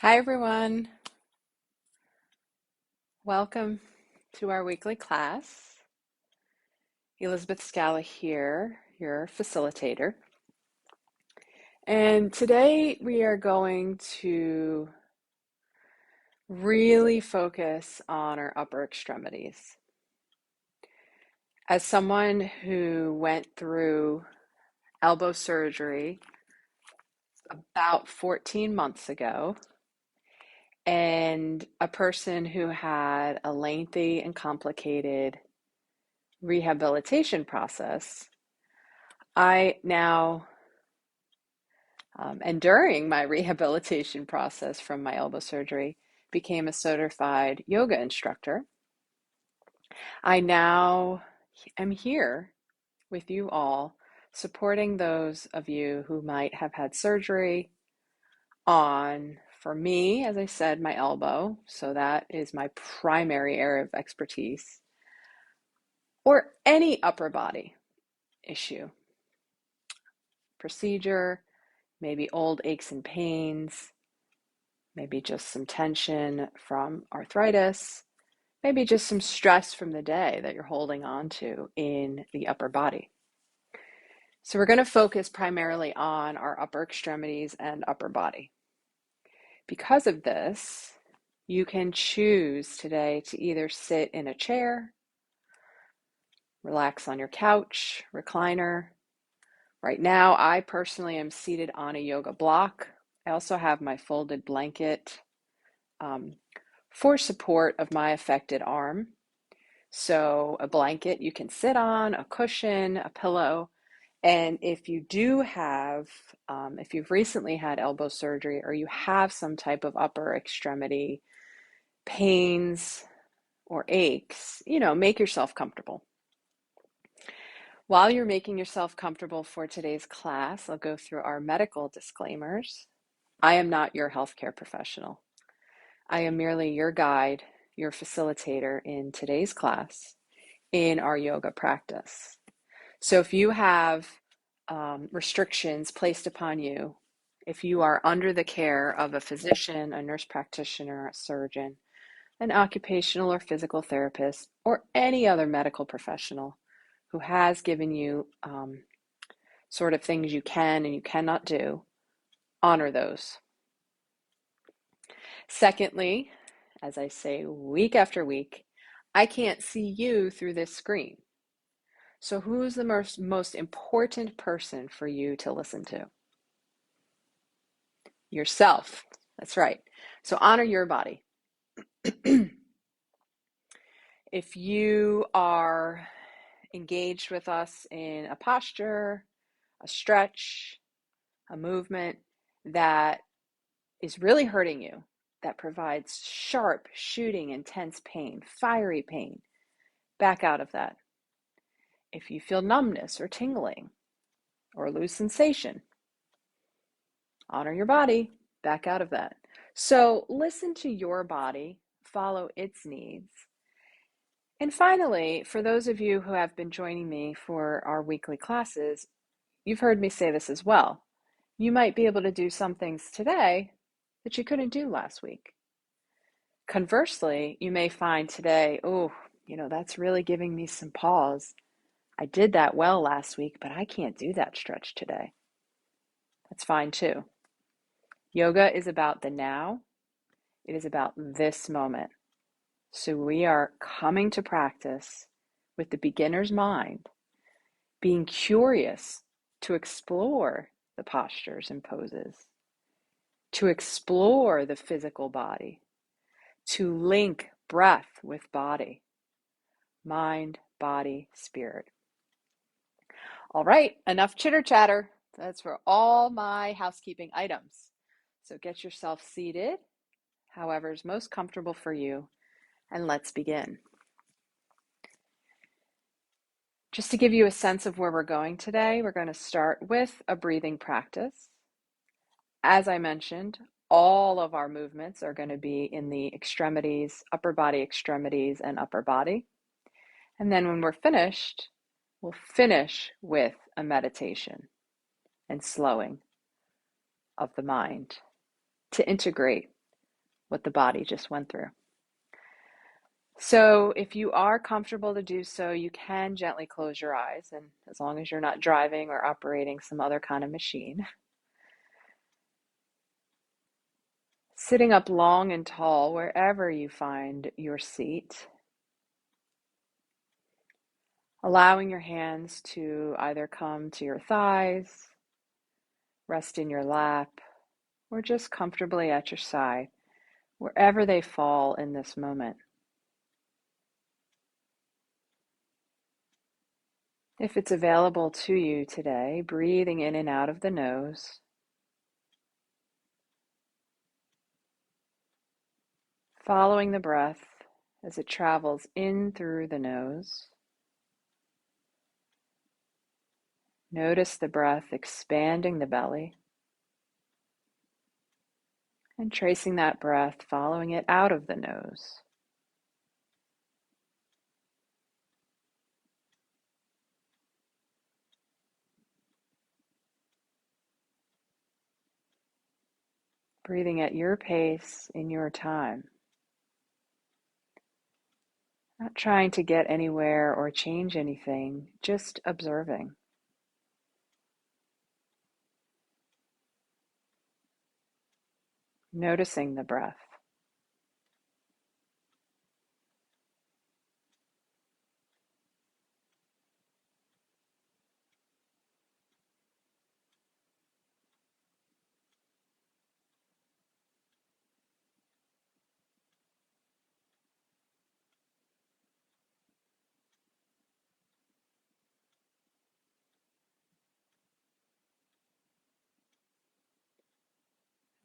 Hi, everyone. Welcome to our weekly class. Elizabeth Scala here, your facilitator. And today we are going to really focus on our upper extremities. As someone who went through elbow surgery about 14 months ago, and a person who had a lengthy and complicated rehabilitation process, I now, and during my rehabilitation process from my elbow surgery, became a certified yoga instructor. I now am here with you all, supporting those of you who might have had surgery on, for me, as I said, my elbow. So that is my primary area of expertise, or any upper body issue, procedure, maybe old aches and pains, maybe just some tension from arthritis, maybe just some stress from the day that you're holding on to in the upper body. So we're going to focus primarily on our upper extremities and upper body. Because of this, you can choose today to either sit in a chair, relax on your couch, recliner. Right now, I personally am seated on a yoga block. I also have my folded blanket for support of my affected arm. So a blanket you can sit on, a cushion, a pillow. And if you do have, if you've recently had elbow surgery or you have some type of upper extremity pains or aches, make yourself comfortable. While you're making yourself comfortable for today's class, I'll go through our medical disclaimers. I am not your healthcare professional. I am merely your guide, your facilitator in today's class in our yoga practice. So if you have restrictions placed upon you, if you are under the care of a physician, a nurse practitioner, a surgeon, an occupational or physical therapist, or any other medical professional who has given you sort of things you can and you cannot do, honor those. Secondly, as I say week after week, I can't see you through this screen. So who's the most important person for you to listen to? Yourself. That's right. So honor your body. If you are engaged with us in a posture, a stretch, a movement that is really hurting you, that provides sharp, shooting, intense pain, fiery pain, back out of that. If you feel numbness or tingling or loose sensation, honor your body, back out of that. So listen to your body, follow its needs. And finally, for those of you who have been joining me for our weekly classes, you've heard me say this as well. You might be able to do some things today that you couldn't do last week. Conversely, you may find today, that's really giving me some pause. I did that well last week, but I can't do that stretch today. That's fine too. Yoga is about the now. It is about this moment. So we are coming to practice with the beginner's mind, being curious to explore the postures and poses, to explore the physical body, to link breath with body, mind, body, spirit. All right, enough chitter chatter. That's for all my housekeeping items. So get yourself seated, however is most comfortable for you, and let's begin. Just to give you a sense of where we're going today, we're going to start with a breathing practice. As I mentioned, all of our movements are going to be in the extremities, upper body extremities, and upper body. And then when we're finished, we'll finish with a meditation and slowing of the mind to integrate what the body just went through. So if you are comfortable to do so, you can gently close your eyes, and as long as you're not driving or operating some other kind of machine. Sitting up long and tall wherever you find your seat. Allowing your hands to either come to your thighs, rest in your lap, or just comfortably at your side, wherever they fall in this moment. If it's available to you today, breathing in and out of the nose, following the breath as it travels in through the nose. Notice the breath expanding the belly and tracing that breath, following it out of the nose. Breathing at your pace in your time. Not trying to get anywhere or change anything, just observing. Noticing the breath.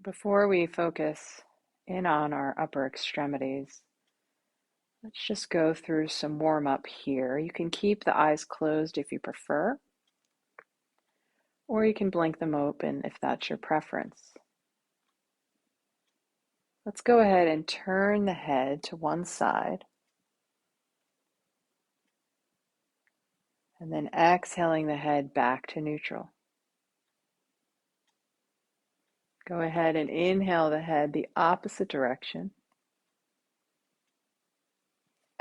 Before we focus in on our upper extremities, let's just go through some warm up here. You can keep the eyes closed if you prefer, or you can blink them open if that's your preference. Let's go ahead and turn the head to one side, and then exhaling the head back to neutral. Go ahead and inhale the head the opposite direction,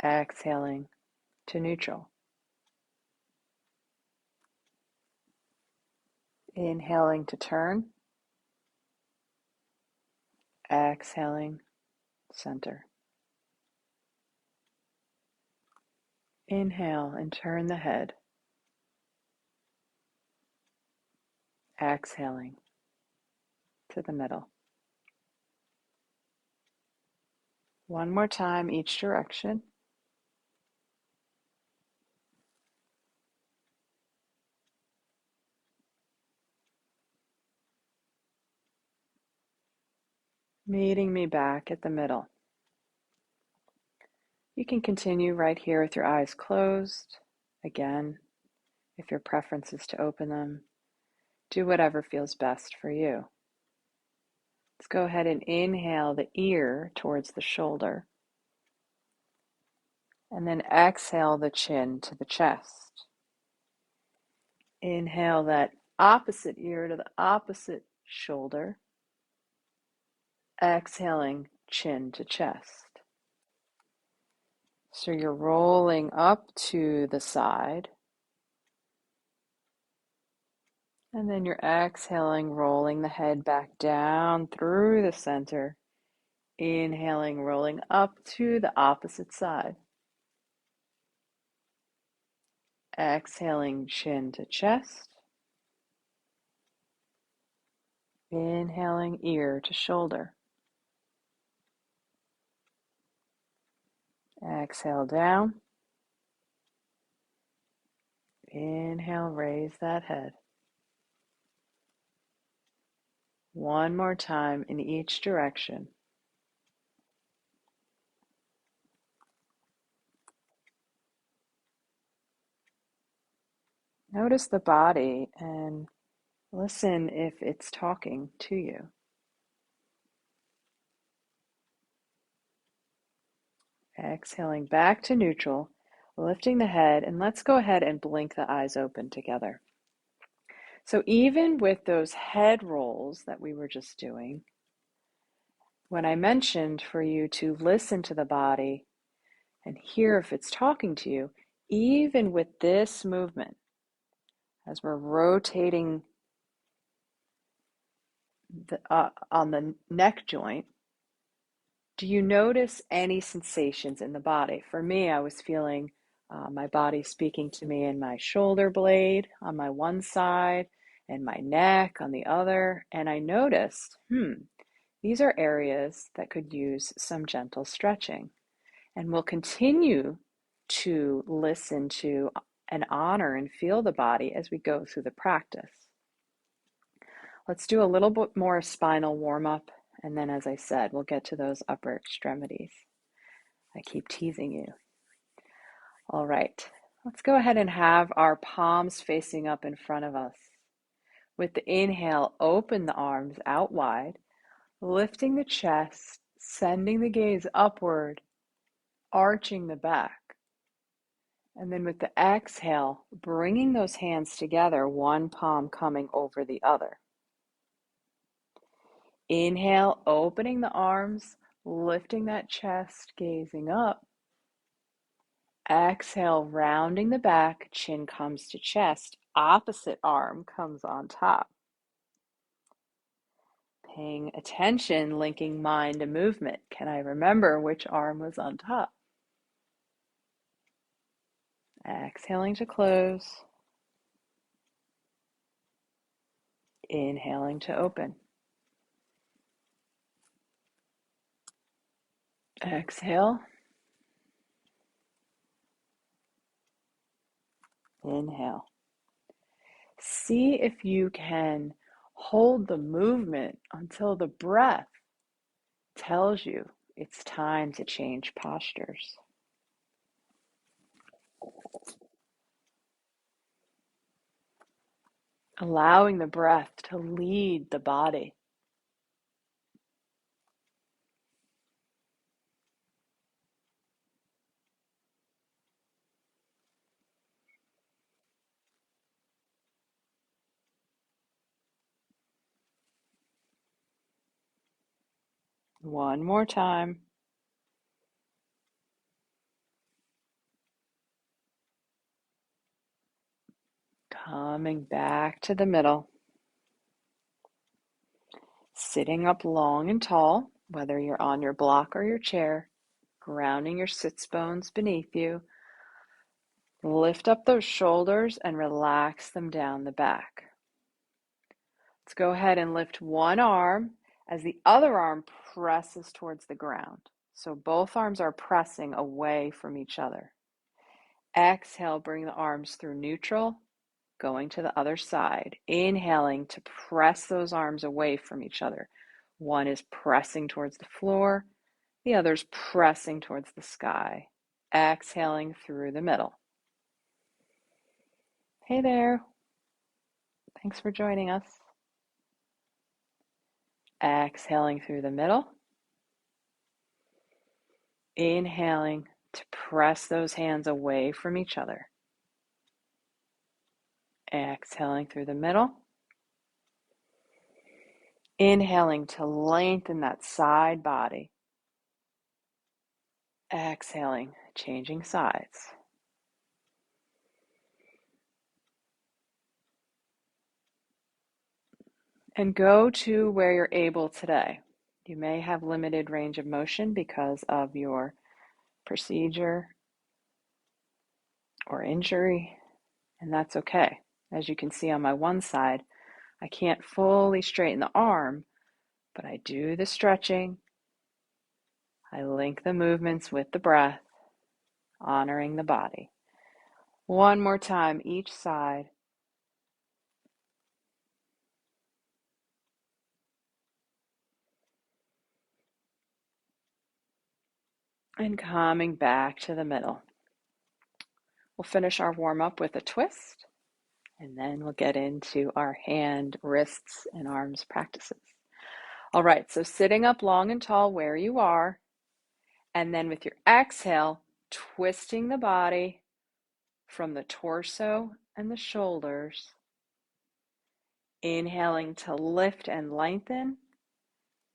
exhaling to neutral. Inhaling to turn, exhaling, center. Inhale and turn the head, exhaling to the middle. One more time each direction. Meeting me back at the middle. You can continue right here with your eyes closed. Again, if your preference is to open them, do whatever feels best for you. Let's go ahead and inhale the ear towards the shoulder, and then exhale the chin to the chest. Inhale that opposite ear to the opposite shoulder, exhaling chin to chest. So you're rolling up to the side, and then you're exhaling, rolling the head back down through the center. Inhaling, rolling up to the opposite side. Exhaling, chin to chest. Inhaling, ear to shoulder. Exhale down. Inhale, raise that head. One more time in each direction. Notice the body and listen if it's talking to you. Exhaling back to neutral, lifting the head, and let's go ahead and blink the eyes open together. So even with those head rolls that we were just doing, When I mentioned for you to listen to the body and hear if it's talking to you, even with this movement, as we're rotating on the neck joint, do you notice any sensations in the body? For me, I was feeling my body speaking to me in my shoulder blade on my one side and my neck on the other. And I noticed, these are areas that could use some gentle stretching. And we'll continue to listen to and honor and feel the body as we go through the practice. Let's do a little bit more spinal warm-up, and then, as I said, we'll get to those upper extremities. I keep teasing you. All right, let's go ahead and have our palms facing up in front of us. With the inhale, open the arms out wide, lifting the chest, sending the gaze upward, arching the back. And then with the exhale, bringing those hands together, one palm coming over the other. Inhale, opening the arms, lifting that chest, gazing up. Exhale, rounding the back, chin comes to chest, opposite arm comes on top. Paying attention, linking mind to movement. Can I remember which arm was on top? Exhaling to close. Inhaling to open. Exhale. Inhale. See if you can hold the movement until the breath tells you it's time to change postures. Allowing the breath to lead the body. One more time. Coming back to the middle. Sitting up long and tall, whether you're on your block or your chair, grounding your sits bones beneath you. Lift up those shoulders and relax them down the back. Let's go ahead and lift one arm as the other arm presses towards the ground. So both arms are pressing away from each other. Exhale, bring the arms through neutral, going to the other side. Inhaling to press those arms away from each other. One is pressing towards the floor, the other's pressing towards the sky. Exhaling through the middle. Hey there. Thanks for joining us. Exhaling through the middle. Inhaling to press those hands away from each other. Exhaling through the middle. Inhaling to lengthen that side body. Exhaling, changing sides. And go to where you're able today. You may have limited range of motion because of your procedure or injury, and that's okay. As you can see on my one side, I can't fully straighten the arm, but I do the stretching. I link the movements with the breath, honoring the body. One more time, each side. And coming back to the middle. We'll finish our warm-up with a twist, and then we'll get into our hand, wrists, and arms practices. All right, so sitting up long and tall where you are, and then with your exhale, twisting the body from the torso and the shoulders. Inhaling to lift and lengthen.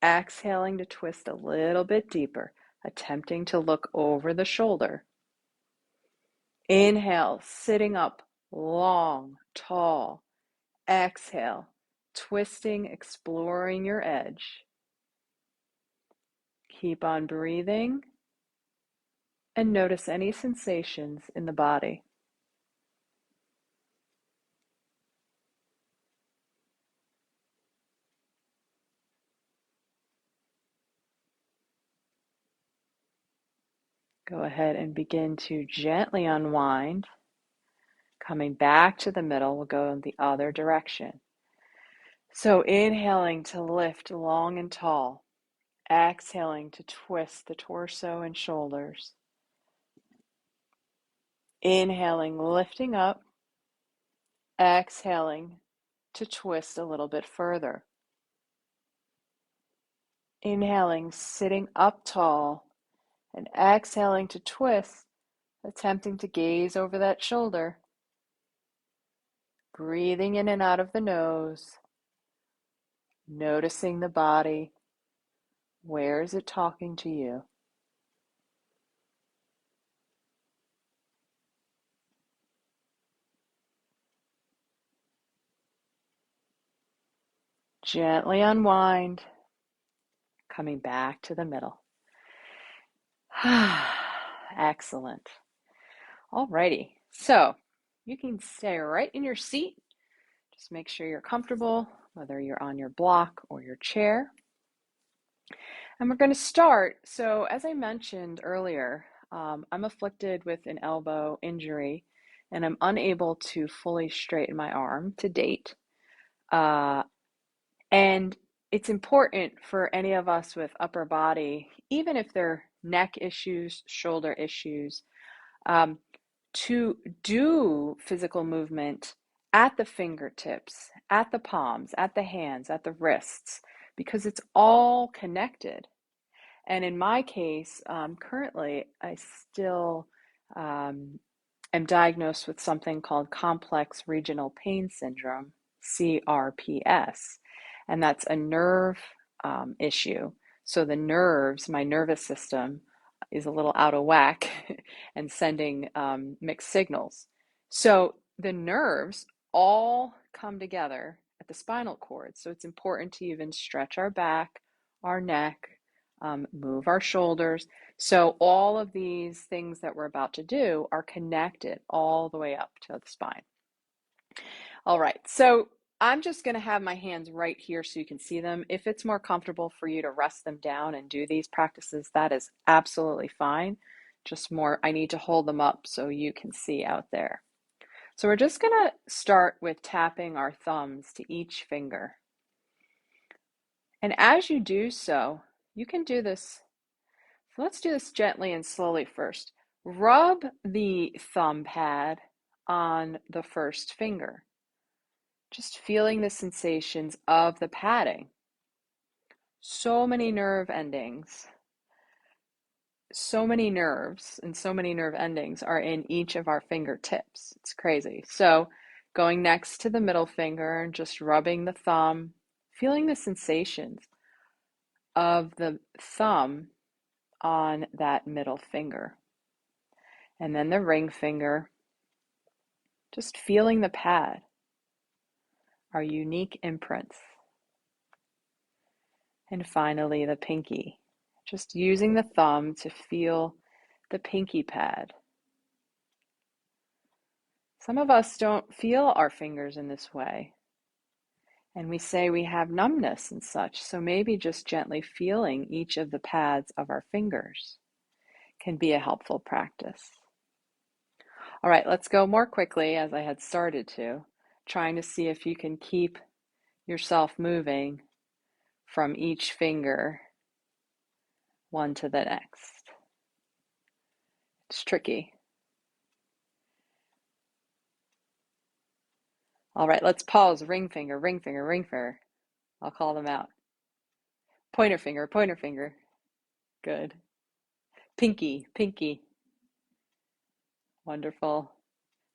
exhaling to twist a little bit deeper, attempting to look over the shoulder. Inhale, sitting up, long, tall. Exhale, twisting, exploring your edge. Keep on breathing and notice any sensations in the body. Go ahead and begin to gently unwind. Coming back to the middle, we'll go in the other direction. So inhaling to lift long and tall. Exhaling to twist the torso and shoulders. Inhaling, lifting up. Exhaling to twist a little bit further. Inhaling, sitting up tall, and exhaling to twist, attempting to gaze over that shoulder. Breathing in and out of the nose, noticing the body. Where is it talking to you? Gently unwind, coming back to the middle. Excellent. Alrighty, so you can stay right in your seat. Just make sure you're comfortable, whether you're on your block or your chair. And we're going to start. So as I mentioned earlier, I'm afflicted with an elbow injury and I'm unable to fully straighten my arm to date. And it's important for any of us with upper body, even if they're neck issues, shoulder issues, to do physical movement at the fingertips, at the palms, at the hands, at the wrists, because it's all connected. And in my case, currently, I still am diagnosed with something called complex regional pain syndrome, CRPS, and that's a nerve issue. So the nerves, my nervous system, is a little out of whack and sending mixed signals. So the nerves all come together at the spinal cord. So it's important to even stretch our back, our neck, move our shoulders. So all of these things that we're about to do are connected all the way up to the spine. All right, so I'm just going to have my hands right here so you can see them. If it's more comfortable for you to rest them down and do these practices, that is absolutely fine. Just more, I need to hold them up so you can see out there. So we're just going to start with tapping our thumbs to each finger. And as you do so, you can do this. So let's do this gently and slowly first. Rub the thumb pad on the first finger. Just feeling the sensations of the padding. So many nerve endings, so many nerves and so many nerve endings are in each of our fingertips. It's crazy. So going next to the middle finger and just rubbing the thumb, feeling the sensations of the thumb on that middle finger. And then the ring finger, just feeling the pad, our unique imprints. And finally, the pinky, just using the thumb to feel the pinky pad. Some of us don't feel our fingers in this way, and we say we have numbness and such, so maybe just gently feeling each of the pads of our fingers can be a helpful practice. All right, let's go more quickly as I had started to, trying to see if you can keep yourself moving from each finger one to the next. It's tricky. All right, let's pause. Ring finger, ring finger, ring finger. I'll call them out. Pointer finger, pointer finger. Good. Pinky, pinky. Wonderful.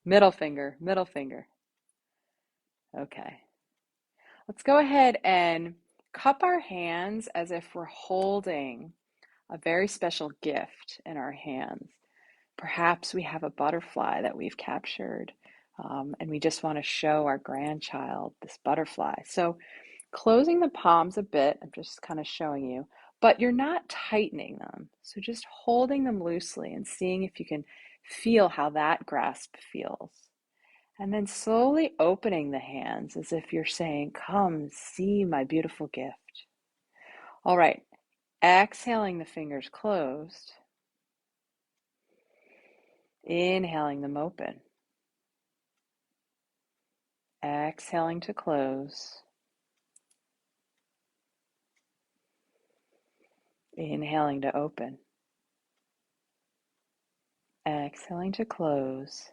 Middle finger, middle finger. Okay. Let's go ahead and cup our hands as if we're holding a very special gift in our hands. Perhaps we have a butterfly that we've captured, and we just want to show our grandchild this butterfly. So closing the palms a bit, I'm just kind of showing you, but you're not tightening them. So just holding them loosely and seeing if you can feel how that grasp feels. And then slowly opening the hands as if you're saying, "Come, see my beautiful gift." All right, exhaling the fingers closed, inhaling them open, exhaling to close, inhaling to open, exhaling to close,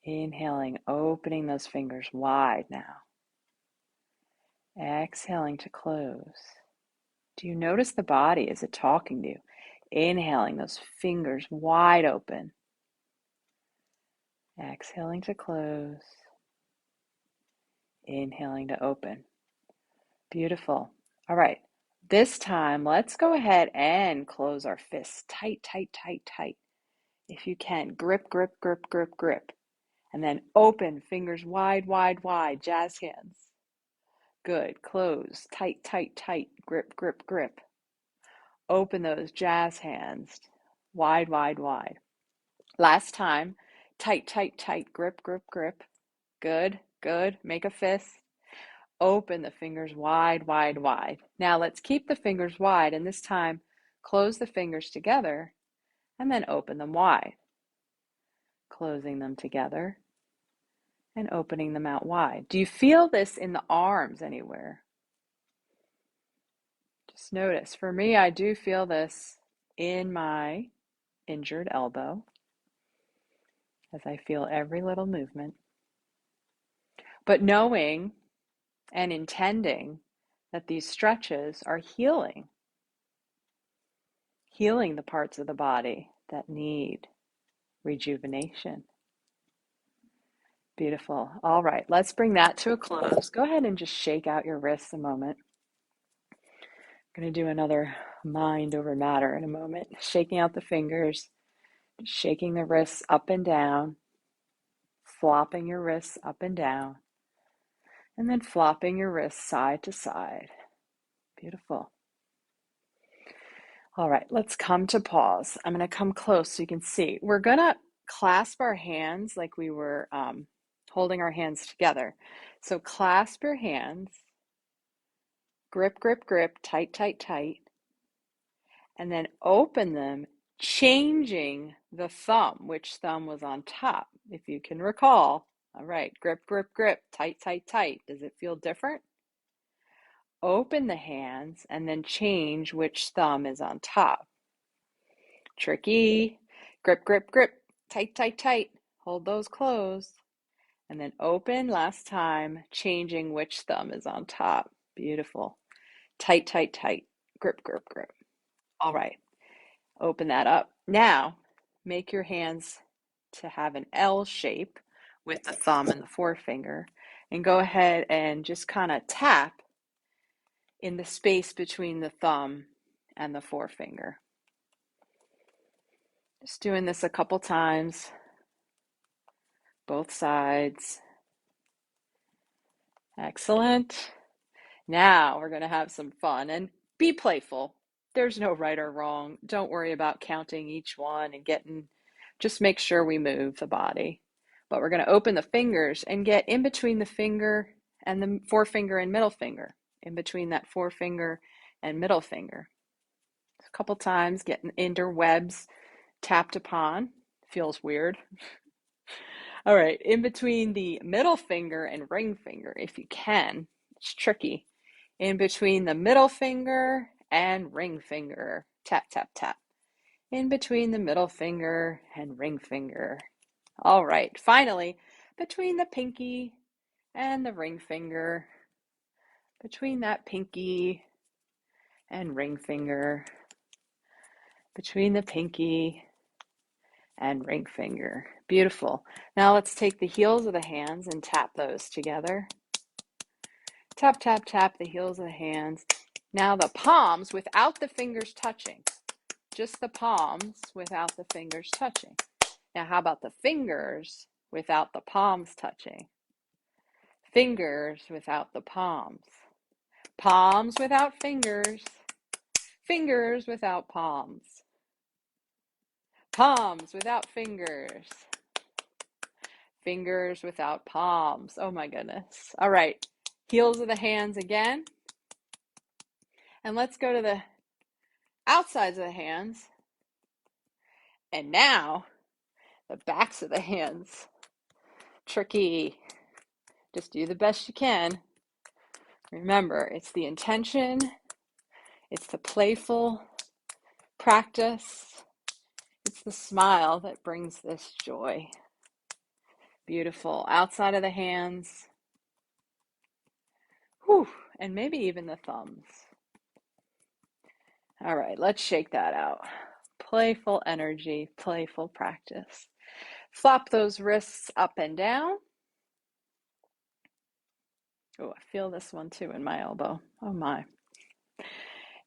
inhaling, opening those fingers wide now, exhaling to close. Do you notice the body? Is it talking to you? Inhaling, those fingers wide open, exhaling to close, inhaling to open. Beautiful. All right. This time, let's go ahead and close our fists tight, tight, tight, tight. If you can, grip, grip, grip, grip, grip. And then open, fingers wide, wide, wide, jazz hands. Good. Close, tight, tight, tight, grip, grip, grip. Open those jazz hands, wide, wide, wide. Last time, tight, tight, tight, grip, grip, grip. Good, good. Make a fist. Open the fingers wide, wide, wide. Now let's keep the fingers wide, and this time close the fingers together and then open them wide. Closing them together and opening them out wide. Do you feel this in the arms anywhere? Just notice. For me, I do feel this in my injured elbow as I feel every little movement. But knowing and intending that these stretches are healing the parts of the body that need rejuvenation. Beautiful. All right, let's bring that to a close. Go ahead and just shake out your wrists a moment. I'm going to do another mind over matter in a moment. Shaking out the fingers, shaking the wrists up and down, flopping your wrists up and down, and then flopping your wrists side to side. Beautiful. All right, let's come to pause. I'm going to come close so you can see. We're going to clasp our hands like we were holding our hands together. So clasp your hands, grip, grip, grip, tight, tight, tight, and then open them, changing the thumb, which thumb was on top, if you can recall. All right, grip, grip, grip, tight, tight, tight. Does it feel different? Open the hands and then change which thumb is on top. Tricky. Grip, grip, grip, tight, tight, tight. Hold those closed. And then open last time, changing which thumb is on top. Beautiful. Tight, tight, tight. Grip, grip, grip. All right. Open that up. Now, make your hands to have an L shape with the thumb and the forefinger. And go ahead and just kind of tap in the space between the thumb and the forefinger. Just doing this a couple times, both sides. Excellent. Now we're going to have some fun and be playful. There's no right or wrong. Don't worry about counting each one and just make sure we move the body. But we're going to open the fingers and get in between the finger and the forefinger and middle finger, in between that forefinger and middle finger. A couple times, getting interwebs tapped upon. Feels weird. All right, in between the middle finger and ring finger, if you can. It's tricky. In between the middle finger and ring finger. Tap, tap, tap. In between the middle finger and ring finger. All right, finally, between the pinky and the ring finger. Between that pinky and ring finger. Between the pinky and ring finger. Beautiful. Now let's take the heels of the hands and tap those together. Tap, tap, tap the heels of the hands. Now the palms without the fingers touching. Just the palms without the fingers touching. Now, how about the fingers without the palms touching? Fingers without the palms. Palms without fingers. Fingers without palms. Palms without fingers. Fingers without palms. Oh my goodness. All right. Heels of the hands again. And let's go to the outsides of the hands. And now, the backs of the hands. Tricky. Just do the best you can. Remember, it's the intention, it's the playful practice, it's the smile that brings this joy. Beautiful. Outside of the hands. Whew. And maybe even the thumbs. All right, let's shake that out. Playful energy, playful practice. Flop those wrists up and down. Oh, I feel this one too in my elbow. Oh my.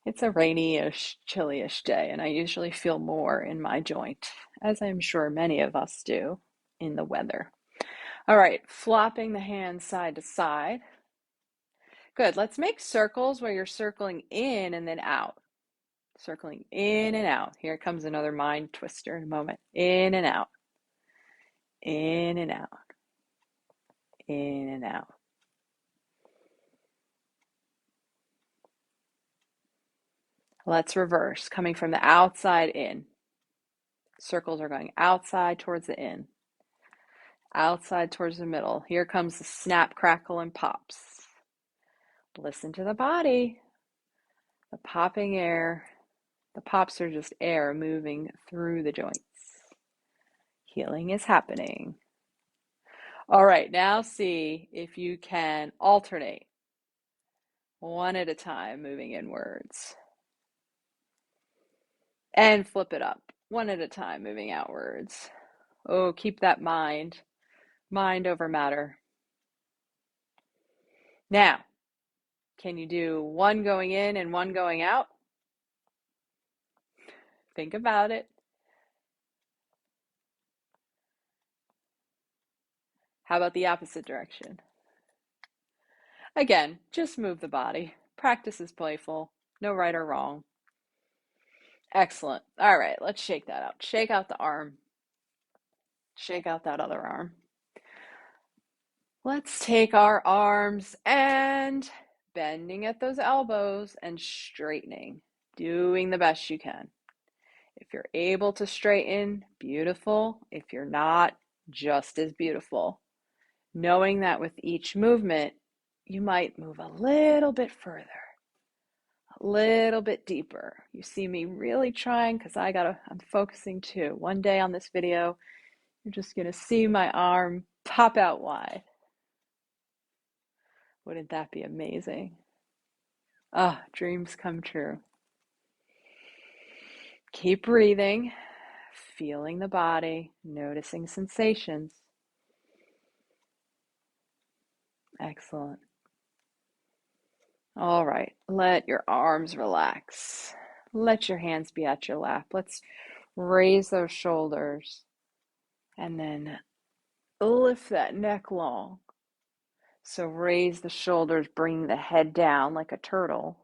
It's a rainy-ish, chilly-ish day, and I usually feel more in my joint, as I'm sure many of us do in the weather. All right, flopping the hands side to side. Good. Let's make circles where you're circling in and then out. Circling in and out. Here comes another mind twister in a moment. In and out. In and out. In and out. Let's reverse. Coming from the outside in. Circles are going outside towards the in. Outside towards the middle. Here comes the snap, crackle, and pops. Listen to the body. The popping air. The pops are just air moving through the joints. Healing is happening. All right, now see if you can alternate. One at a time, moving inwards. And flip it up. One at a time, moving outwards. Oh, keep that mind over matter. Now, can you do one going in and one going out? Think about it. How about the opposite direction? Again, just move the body. Practice is playful. No right or wrong. Excellent. All right, let's shake that out. Shake out the arm. Shake out that other arm. Let's take our arms and bending at those elbows and straightening. Doing the best you can. If you're able to straighten, beautiful. If you're not, just as beautiful. Knowing that with each movement, you might move a little bit further, a little bit deeper. You see me really trying because I'm focusing too. One day on this video, you're just going to see my arm pop out wide. Wouldn't that be amazing? Ah, dreams come true. Keep breathing, feeling the body, noticing sensations. Excellent. All right, let your arms relax. Let your hands be at your lap. Let's raise those shoulders and then lift that neck long. So raise the shoulders, bring the head down like a turtle,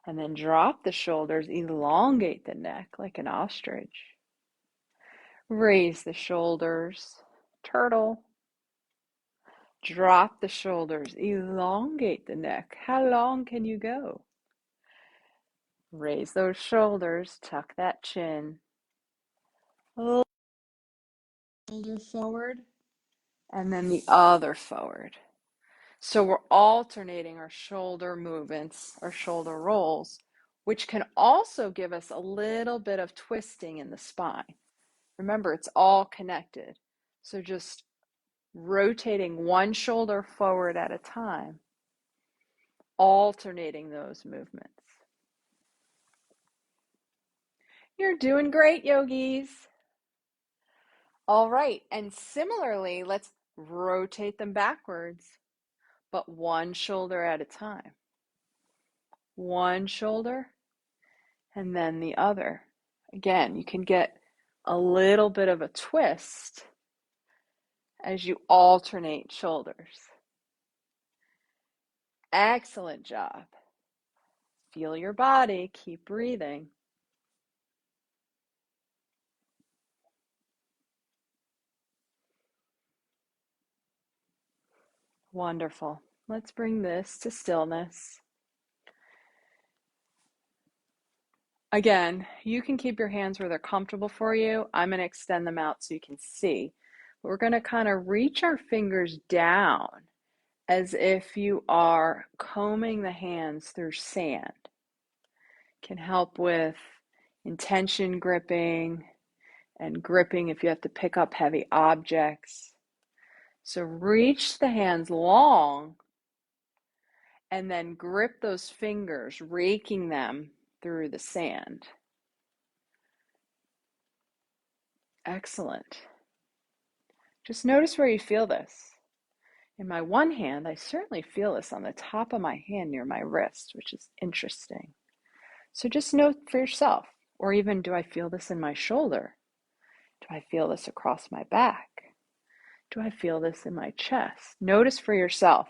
and then drop the shoulders, elongate the neck like an ostrich. Raise the shoulders, turtle. Drop the shoulders, elongate the neck. How long can you go? Raise those shoulders, tuck that chin. Shoulder forward, and then the other forward. So we're alternating our shoulder movements, our shoulder rolls, which can also give us a little bit of twisting in the spine. Remember, it's all connected. So just rotating one shoulder forward at a time, alternating those movements. You're doing great, yogis. All right, and similarly, let's rotate them backwards. but one shoulder at a time. One shoulder and then the other. Again, you can get a little bit of a twist as you alternate shoulders. Excellent job. Feel your body. Keep breathing. Wonderful. Let's bring this to stillness. Again, you can keep your hands where they're comfortable for you. I'm going to extend them out so you can see. We're going to kind of reach our fingers down as if you are combing the hands through sand. Can help with intention gripping and gripping if you have to pick up heavy objects. So reach the hands long and then grip those fingers, raking them through the sand. Excellent. Just notice where you feel this. In my one hand, I certainly feel this on the top of my hand near my wrist, which is interesting. So just note for yourself, or even do I feel this in my shoulder? Do I feel this across my back? Do I feel this in my chest? Notice for yourself.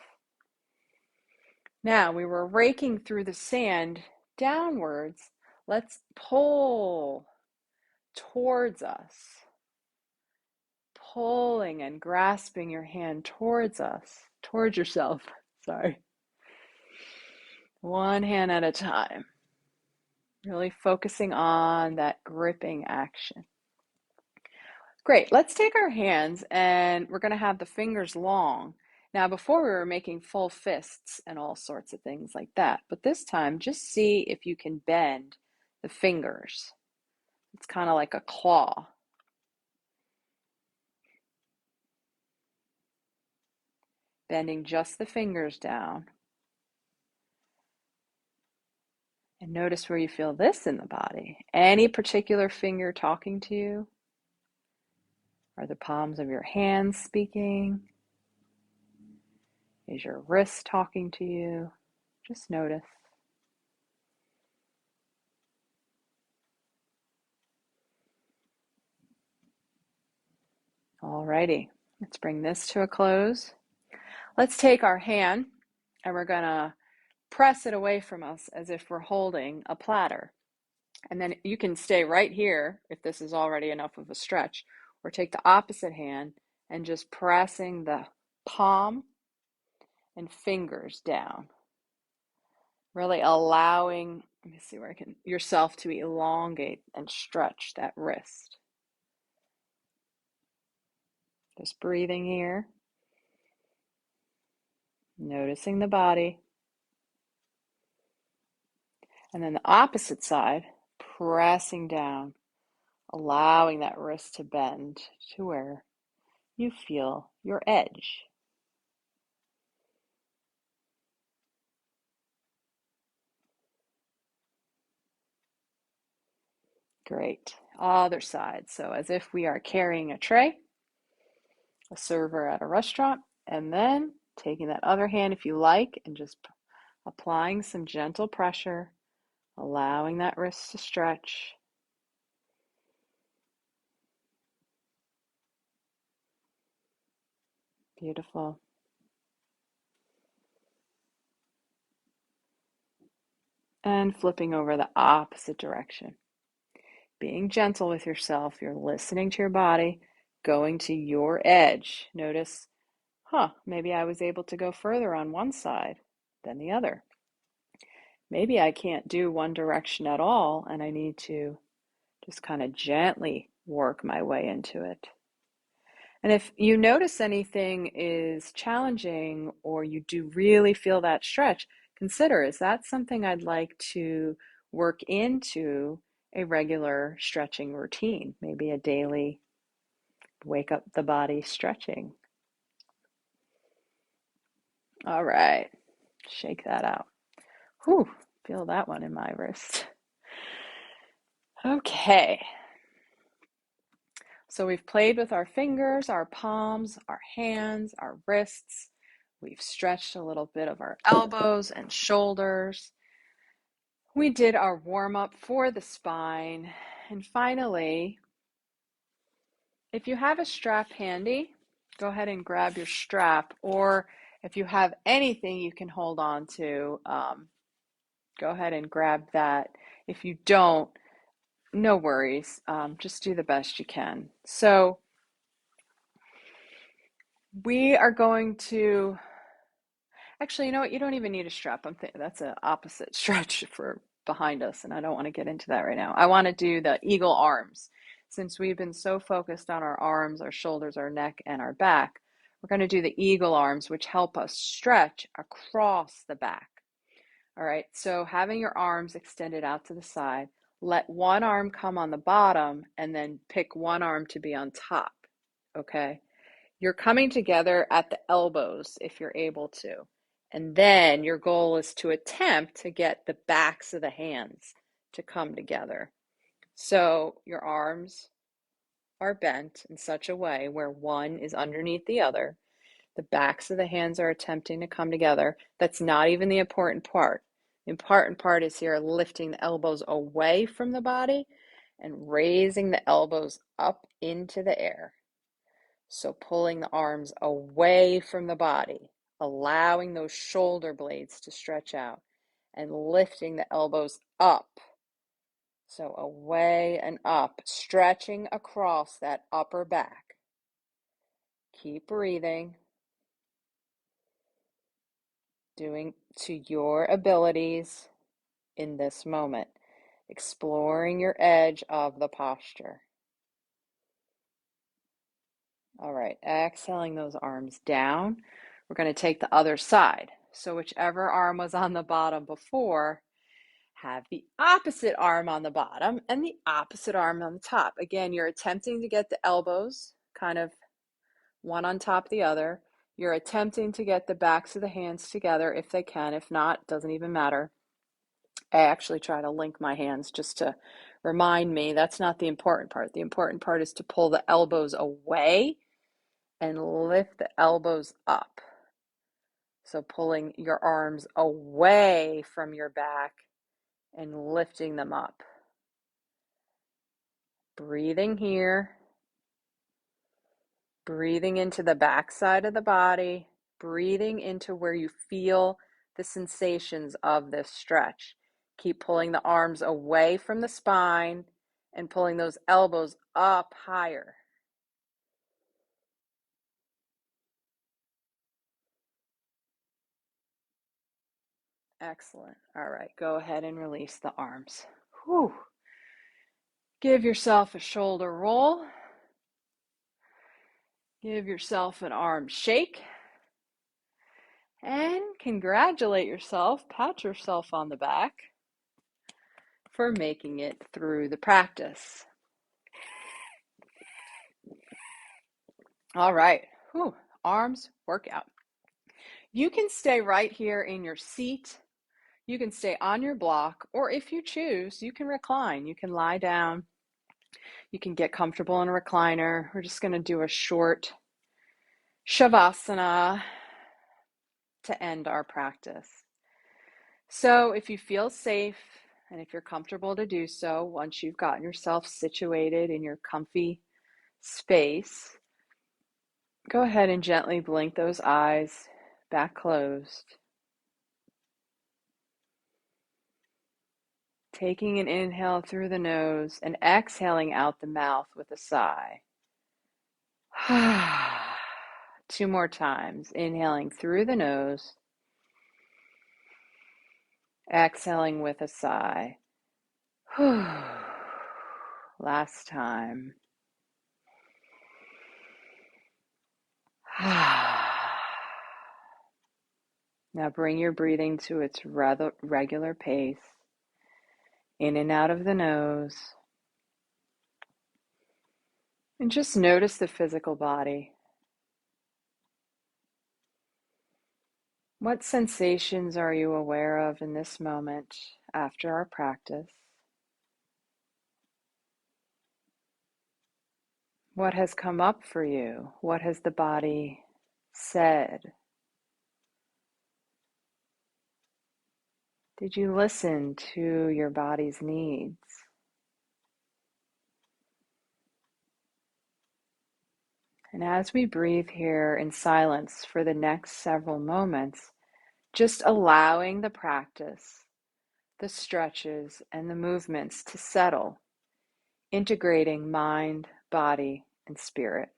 Now, we were raking through the sand downwards. Let's pull towards us. Pulling and grasping your hand towards us, towards yourself. Sorry. One hand at a time. Really focusing on that gripping action. Great. Let's take our hands and we're going to have the fingers long. Now, before we were making full fists and all sorts of things like that, but this time just see if you can bend the fingers. It's kind of like a claw. Bending just the fingers down. And notice where you feel this in the body. Any particular finger talking to you? Are the palms of your hands speaking? Is your wrist talking to you? Just notice. Alrighty, let's bring this to a close. Let's take our hand and we're gonna press it away from us as if we're holding a platter. And then you can stay right here if this is already enough of a stretch, or take the opposite hand and just pressing the palm and fingers down. Really allowing, let me see where I can, yourself to elongate and stretch that wrist. Just breathing here. Noticing the body. And then the opposite side, pressing down, allowing that wrist to bend to where you feel your edge. Great. Other side. So as if we are carrying a tray, a server at a restaurant, and then taking that other hand if you like and just applying some gentle pressure, allowing that wrist to stretch. Beautiful. And flipping over the opposite direction. Being gentle with yourself, you're listening to your body, going to your edge. Notice, maybe I was able to go further on one side than the other. Maybe I can't do one direction at all, and I need to just kind of gently work my way into it. And if you notice anything is challenging or you do really feel that stretch, consider, is that something I'd like to work into a regular stretching routine? Maybe a daily wake up the body stretching. All right, shake that out. Whew, feel that one in my wrist. Okay. So we've played with our fingers, our palms, our hands, our wrists. We've stretched a little bit of our elbows and shoulders. We did our warm-up for the spine. And finally, if you have a strap handy, go ahead and grab your strap, or if you have anything you can hold on to, go ahead and grab that. If you don't, no worries. Just do the best you can. So we are going to, actually, you know what? You don't even need a strap. That's an opposite stretch for behind us, and I don't want to get into that right now. I want to do the eagle arms. Since we've been so focused on our arms, our shoulders, our neck, and our back, we're going to do the eagle arms, which help us stretch across the back. All right, so having your arms extended out to the side, let one arm come on the bottom and then pick one arm to be on top, okay? You're coming together at the elbows if you're able to. And then your goal is to attempt to get the backs of the hands to come together. So your arms are bent in such a way where one is underneath the other. The backs of the hands are attempting to come together. That's not even the important part. The important part is here lifting the elbows away from the body and raising the elbows up into the air. So pulling the arms away from the body, allowing those shoulder blades to stretch out and lifting the elbows up. So away and up, stretching across that upper back. Keep breathing. Doing to your abilities in this moment, exploring your edge of the posture. All right, exhaling those arms down. We're going to take the other side. So whichever arm was on the bottom before, have the opposite arm on the bottom and the opposite arm on the top. Again, you're attempting to get the elbows kind of one on top of the other. You're attempting to get the backs of the hands together if they can. If not, doesn't even matter. I actually try to link my hands just to remind me that's not the important part. The important part is to pull the elbows away and lift the elbows up. So pulling your arms away from your back and lifting them up. Breathing here. Breathing into the back side of the body. Breathing into where you feel the sensations of this stretch. Keep pulling the arms away from the spine and pulling those elbows up higher. Excellent. All right, go ahead and release the arms. Whew. Give yourself a shoulder roll. Give yourself an arm shake. And congratulate yourself, pat yourself on the back for making it through the practice. All right, whew. Arms workout. You can stay right here in your seat. You can stay on your block, or if you choose, you can recline. You can lie down. You can get comfortable in a recliner. We're just going to do a short Shavasana to end our practice. So if you feel safe and if you're comfortable to do so, once you've gotten yourself situated in your comfy space, go ahead and gently blink those eyes back closed. Taking an inhale through the nose and exhaling out the mouth with a sigh. 2 more times. Inhaling through the nose, exhaling with a sigh. Last time. Now bring your breathing to its regular pace. In and out of the nose. And just notice the physical body. What sensations are you aware of in this moment after our practice? What has come up for you? What has the body said? Did you listen to your body's needs? And as we breathe here in silence for the next several moments, just allowing the practice, the stretches, and the movements to settle, integrating mind, body, and spirit.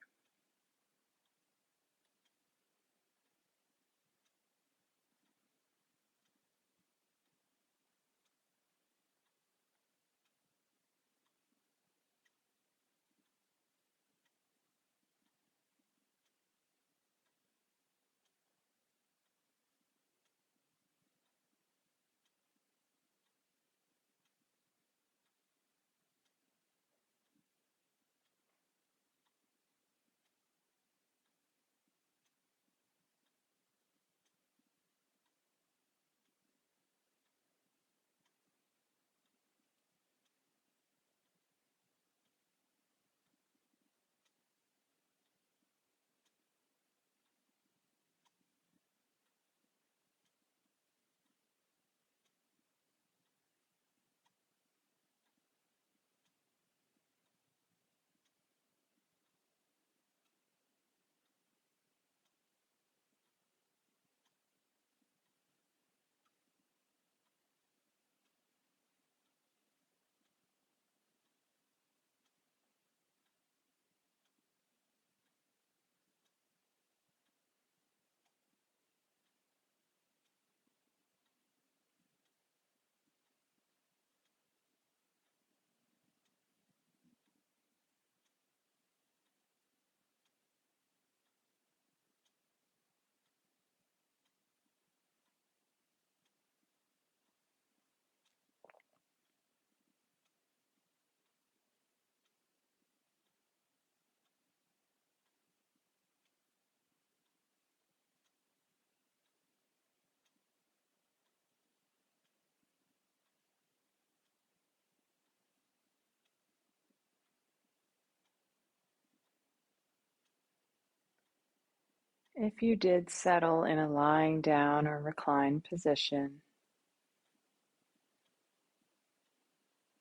If you did settle in a lying down or reclined position,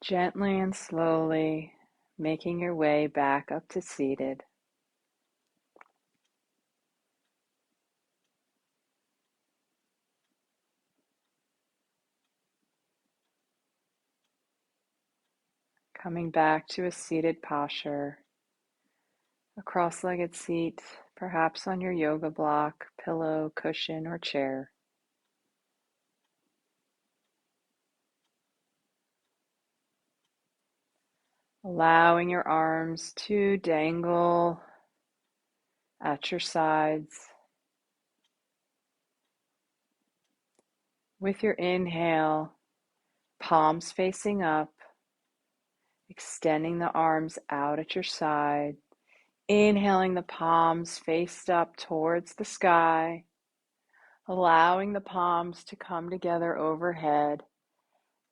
gently and slowly making your way back up to seated. Coming back to a seated posture, a cross-legged seat, perhaps on your yoga block, pillow, cushion, or chair. Allowing your arms to dangle at your sides. With your inhale, palms facing up, extending the arms out at your side. Inhaling, the palms faced up towards the sky, allowing the palms to come together overhead.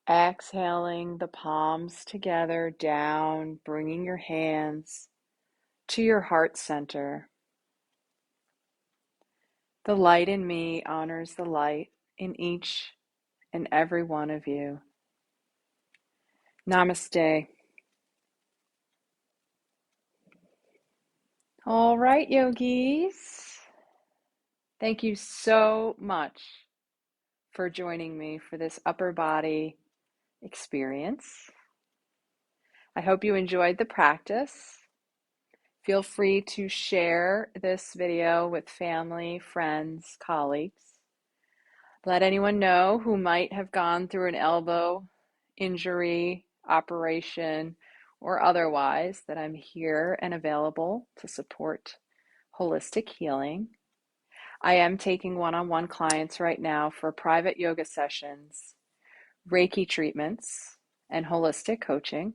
Exhaling, the palms together down, bringing your hands to your heart center. The light in me honors the light in each and every one of you. Namaste. All right, yogis. Thank you so much for joining me for this upper body experience. I hope you enjoyed the practice. Feel free to share this video with family, friends, colleagues. Let anyone know who might have gone through an elbow injury, operation, or otherwise that I'm here and available to support holistic healing. I am taking one-on-one clients right now for private yoga sessions, Reiki treatments, and holistic coaching.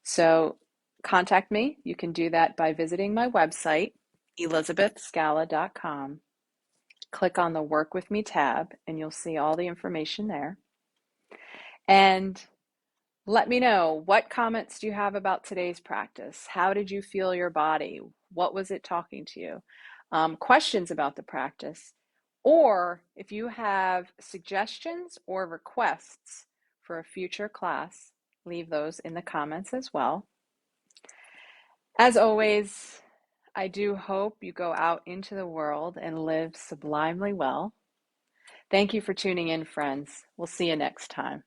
So contact me. You can do that by visiting my website, elizabethscala.com. Click on the Work With Me tab, and you'll see all the information there. And let me know, what comments do you have about today's practice? How did you feel your body? What was it talking to you? Questions about the practice. Or if you have suggestions or requests for a future class, leave those in the comments as well. As always, I do hope you go out into the world and live sublimely well. Thank you for tuning in, friends. We'll see you next time.